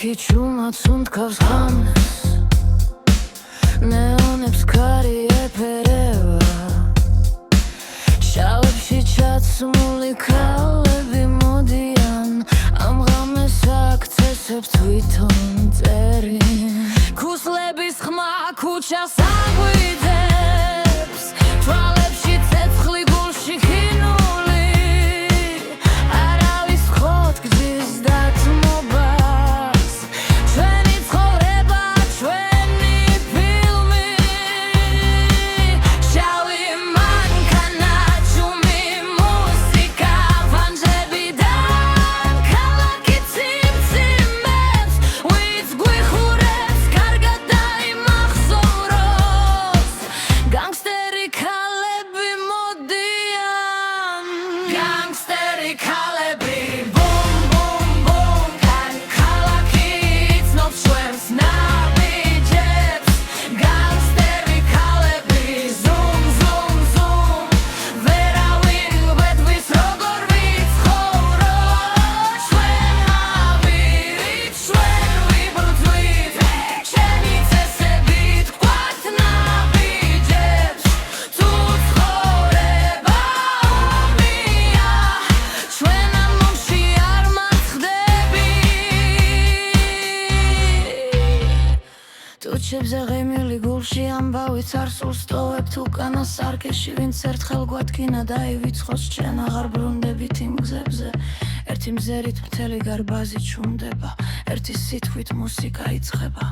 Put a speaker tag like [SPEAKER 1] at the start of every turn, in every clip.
[SPEAKER 1] ქალაქი ჩუმად სუნთქავს ღამეს, ნეონებს ქარი ეფერება, შავებში ჩაცმული ქალები მოდიან, ამ ღამეს აქცესებს თვითონ წერი. ქუსლების ხმა ქუჩას აგვიძებს, თვალებში ცეცხლი, გულში ხინული, არავის ხოთ გზის დათმობას, ჩვენი ცხოვრება, ჩვენი ფილმი, შავი მანქანა, ჩუმი მუსიკა, ფანჯრებიდან ქალაქი ციმციმებს, ვიც გვიხურებს, კარგად დაიმახსოვროს, განგსტერი ქალები მოდიან, განგსტერი ქალები, ბუმ ბუმ ბუმ, ქალაქი იცნობს ჩვენს ნაბიჯებს, განგსტერი ქალები, ზუმ ზუმ ზუმ, ვერავინ გვეტყვის როგორ ვიცხოვროთ, ჩვენ ავირით, ჩვენ ვიბრძვით, ჩემი წესებით გვაქვს ნაბიჯებს, თუ ცხოვრება ომია, ჩვენ ამ ომში არ მაცხდები. ტუჩებზე ღიმილი, გულში ამბავი, წარსულს ტოვებთ უკანა სარკეში, ვინც ერთხელ გვადგინა დაივიწყოს, ჩვენ აღარ ბრუნდებით იმ გზებზე, ერთი მზერით მთელი გარბაზი ჩუმდება, ერთი სითხვით მუსიკა იწყება,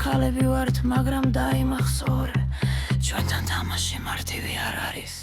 [SPEAKER 1] ქალები ვართ, მაგრამ დაიმახსოვრე, ჩვენთან თამაში მარტივი არ არის.